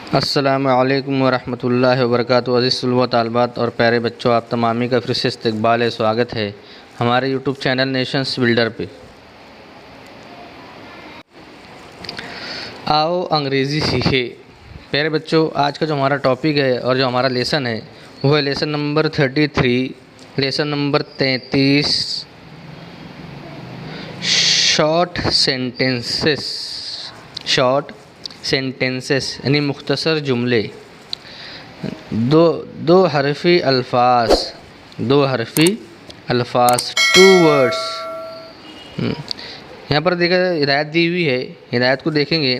अस्सलामु अलैकुम वरहमतुल्लाहि वबरकातुहू। अज़ीज़ तलबा तालिबात और प्यारे बच्चों, आप तमामी का फिर से इस्तकबाल है, स्वागत है हमारे यूट्यूब चैनल नेशंस बिल्डर पे। आओ अंग्रेज़ी सीखे। प्यारे बच्चों, आज का जो हमारा टॉपिक है और जो हमारा लेसन है वो है lesson number 33, lesson number 33, short sentences यानी मुख्तसर जुमले। दो हरफी अल्फाज, टू वर्ड्स। यहाँ पर देखा हिदायत दी हुई है, हिदायत को देखेंगे।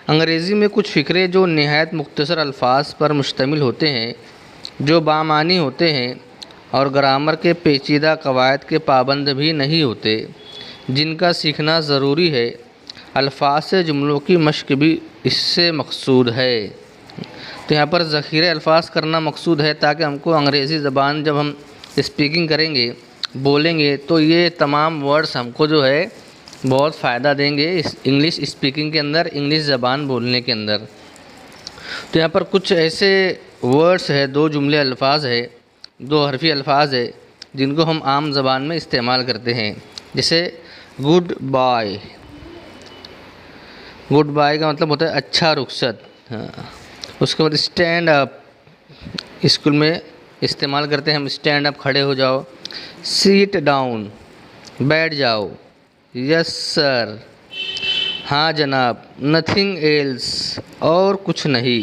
अंग्रेज़ी में कुछ फ़िक्रे जो नहायत मुख्तसर अल्फाज पर मुश्तमिल होते हैं, जो बामानी होते हैं और ग्रामर के पेचीदा कवायद के पाबंद भी नहीं होते, जिनका सीखना ज़रूरी है। अल्फाज से जुमलों की मश्क भी इससे मकसूद है। तो यहाँ पर ज़ख़ीरे अल्फाज करना मकसूद है, ताकि हमको अंग्रेज़ी ज़बान जब हम स्पीकिंग करेंगे, बोलेंगे, तो ये तमाम वर्ड्स हमको जो है बहुत फ़ायदा देंगे इस इंग्लिश स्पीकिंग के अंदर, इंग्लिश ज़बान बोलने के अंदर। तो यहाँ पर कुछ ऐसे वर्ड्स है, दो जुमले अल्फाज है, दो हरफी अल्फाज है, जिनको हम आम ज़बान में इस्तेमाल करते हैं। जैसे गुड बाय। गुड बाय का मतलब होता है अच्छा रुखसत। हाँ। उसके बाद स्टैंड अप, स्कूल में इस्तेमाल करते हैं हम, स्टैंड अप, खड़े हो जाओ। सीट डाउन, बैठ जाओ। यस सर, हाँ जनाब। नथिंग एल्स, और कुछ नहीं।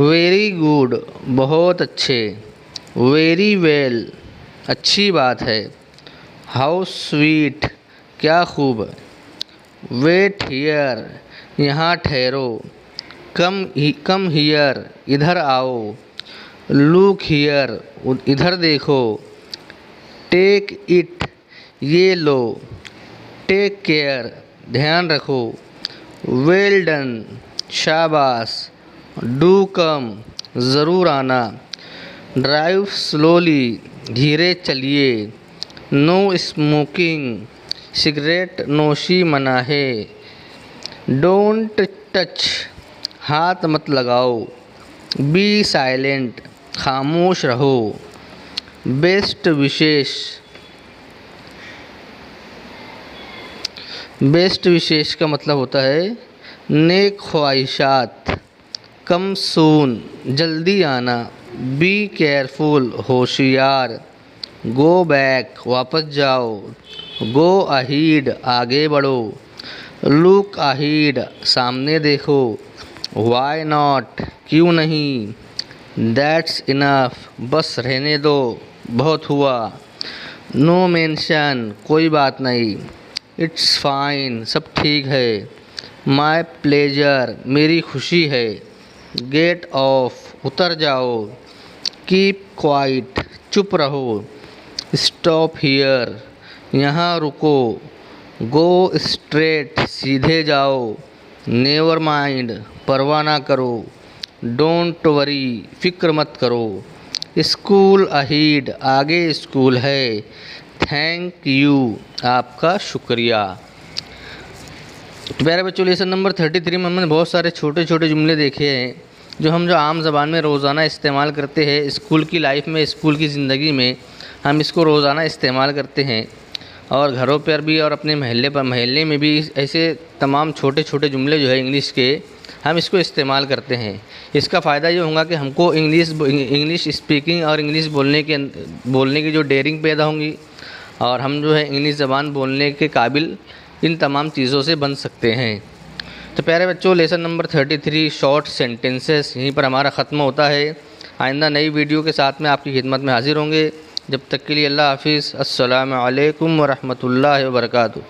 वेरी गुड, बहुत अच्छे। वेरी वेल, अच्छी बात है। हाउ स्वीट, क्या खूब। वेट हियर, यहाँ ठहरो। कम हियर, इधर आओ। लुक हियर, इधर देखो। टेक इट, ये लो। टेक केयर, ध्यान रखो। वेल डन, शाबाश। डू कम, ज़रूर आना। ड्राइव स्लोली, धीरे चलिए। नो स्मोकिंग, सिगरेट नोशी मना है। डोंट टच, हाथ मत लगाओ। बी साइलेंट, खामोश रहो। बेस्ट विशेष का मतलब होता है नेक ख्वाहिशात। कम सून, जल्दी आना। बी केयरफुल, होशियार। गो बैक, वापस जाओ। गो अहीड, आगे बढ़ो। लुक अहीड, सामने देखो। वाई नॉट, क्यों नहीं। दैट्स इनफ, बस रहने दो, बहुत हुआ। नो मेंशन, कोई बात नहीं। इट्स फाइन, सब ठीक है। माई प्लेजर, मेरी खुशी है। गेट ऑफ, उतर जाओ। कीप क्वाइट, चुप रहो। स्टॉप हियर, यहाँ रुको। गो स्ट्रेट, सीधे जाओ। नेवर माइंड, परवाह ना करो। डोंट वरी, फिक्र मत करो। स्कूल अहीड, आगे स्कूल है। थैंक यू, आपका शुक्रिया। प्यारे बच्चों, लेसन नंबर 33 में हमने बहुत सारे छोटे छोटे जुमले देखे हैं, जो आम ज़बान में रोज़ाना इस्तेमाल करते हैं। स्कूल की लाइफ में, स्कूल की ज़िंदगी में हम इसको रोज़ाना इस्तेमाल करते हैं, और घरों पर भी और अपने महल्ले में भी ऐसे तमाम छोटे छोटे जुमले जो है इंग्लिश के, हम इसको इस्तेमाल करते हैं। इसका फ़ायदा ये होगा कि हमको इंग्लिश स्पीकिंग और इंग्लिश बोलने की जो डेयरिंग पैदा होंगी, और हम जो है इंग्लिश ज़बान बोलने के काबिल इन तमाम चीज़ों से बन सकते हैं। तो प्यारे बच्चों, लेसन नंबर 33 शॉर्ट सेंटेंसेस यहीं पर हमारा ख़त्म होता है। आइंदा नई वीडियो के साथ में आपकी खिदमत में हाज़िर होंगे। जब तक के लिए अल्लाह हाफ़िज़। अस्सलामु अलैकुम वरहमतुल्लाहि वबरकातुहू।